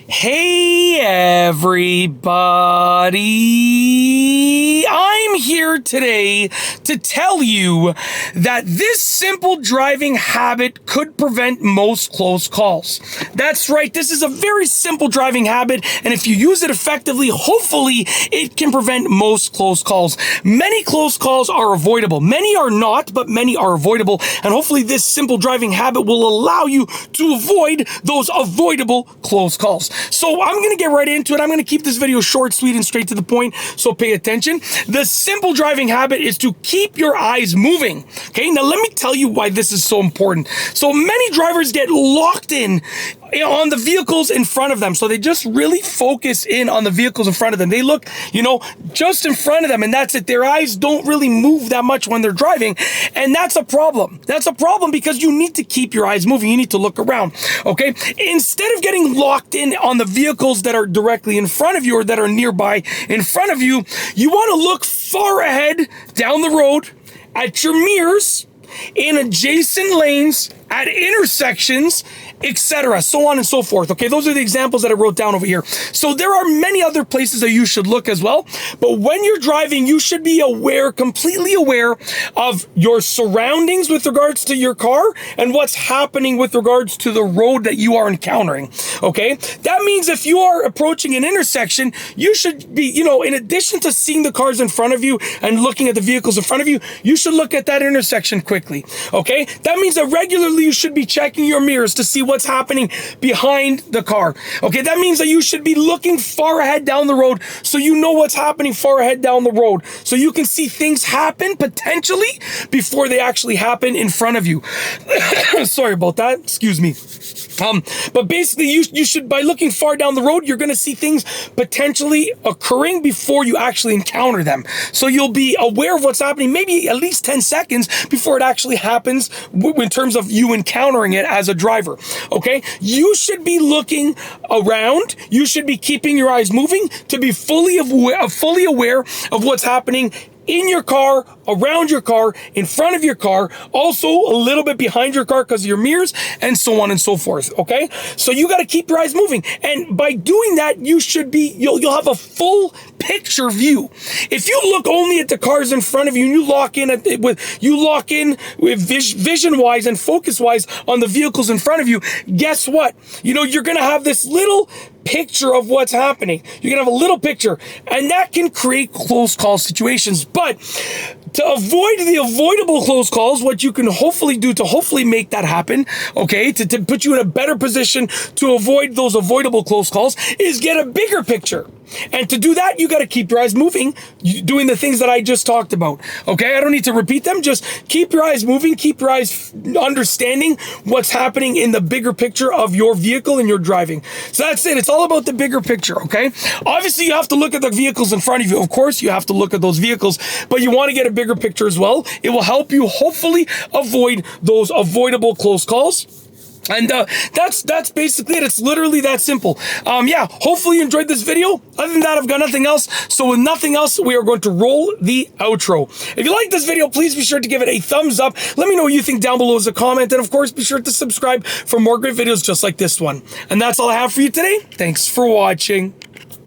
Hey everybody, I'm here today to tell you that this simple driving habit could prevent most close calls. That's right, this is a very simple driving habit, and if you use it effectively, hopefully it can prevent most close calls. Many close calls are avoidable. Many are not, but many are avoidable, and hopefully this simple driving habit will allow you to avoid those avoidable close calls. So I'm going to get right into it. I'm going to keep this video short, sweet, and straight to the point, so pay attention. The simple driving habit is to keep your eyes moving. Okay, now let me tell you why this is so important. So many drivers get locked in on the vehicles in front of them. So they just really focus in on the vehicles in front of them. They look, just in front of them, and that's it. Their eyes don't really move that much when they're driving, and that's a problem. That's a problem because you need to keep your eyes moving. You need to look around, okay? Instead of getting locked in on the vehicles that are directly in front of you or that are nearby in front of you, you want to look far ahead down the road at your mirrors, in adjacent lanes, at intersections, etc., so on and so forth. Okay, those are the examples that I wrote down over here. So there are many other places that you should look as well, but when you're driving, you should be aware, completely aware of your surroundings with regards to your car and what's happening with regards to the road that you are encountering. Okay, that means if you are approaching an intersection, you should be, in addition to seeing the cars in front of you and looking at the vehicles in front of you, you should look at that intersection quickly. Okay, that means that regularly you should be checking your mirrors to see what's happening behind the car. Okay, that means that you should be looking far ahead down the road so you know what's happening far ahead down the road, so you can see things happen potentially before they actually happen in front of you. Sorry about that, excuse me. But basically you should, by looking far down the road, you're going to see things potentially occurring before you actually encounter them. So you'll be aware of what's happening maybe at least 10 seconds before it actually happens in terms of you encountering it as a driver. Okay, you should be looking around. You should be keeping your eyes moving to be fully aware of what's happening in your car, around your car, in front of your car, also a little bit behind your car because of your mirrors, and so on and so forth. Okay, so you got to keep your eyes moving, and by doing that, you should be you'll have a full picture view. If you look only at the cars in front of you and you lock in with vision wise and focus wise on the vehicles in front of you, guess what? You're gonna have this little picture of what's happening. You're gonna have a little picture, and that can create close call situations. But to avoid the avoidable close calls, what you can hopefully do to hopefully make that happen, okay, to put you in a better position to avoid those avoidable close calls, is get a bigger picture. And to do that, you got to keep your eyes moving, doing the things that I just talked about. Okay, I don't need to repeat them. Just keep your eyes moving, keep your eyes understanding what's happening in the bigger picture of your vehicle and your driving. So that's it. It's all about the bigger picture, okay? Obviously, you have to look at the vehicles in front of you. Of course, you have to look at those vehicles, but you want to get a bigger picture as well. It will help you hopefully avoid those avoidable close calls. And that's basically it. It's literally that simple. Hopefully you enjoyed this video. Other than that, I've got nothing else. So with nothing else, we are going to roll the outro. If you like this video, please be sure to give it a thumbs up. Let me know what you think down below as a comment. And of course, be sure to subscribe for more great videos just like this one. And that's all I have for you today. Thanks for watching.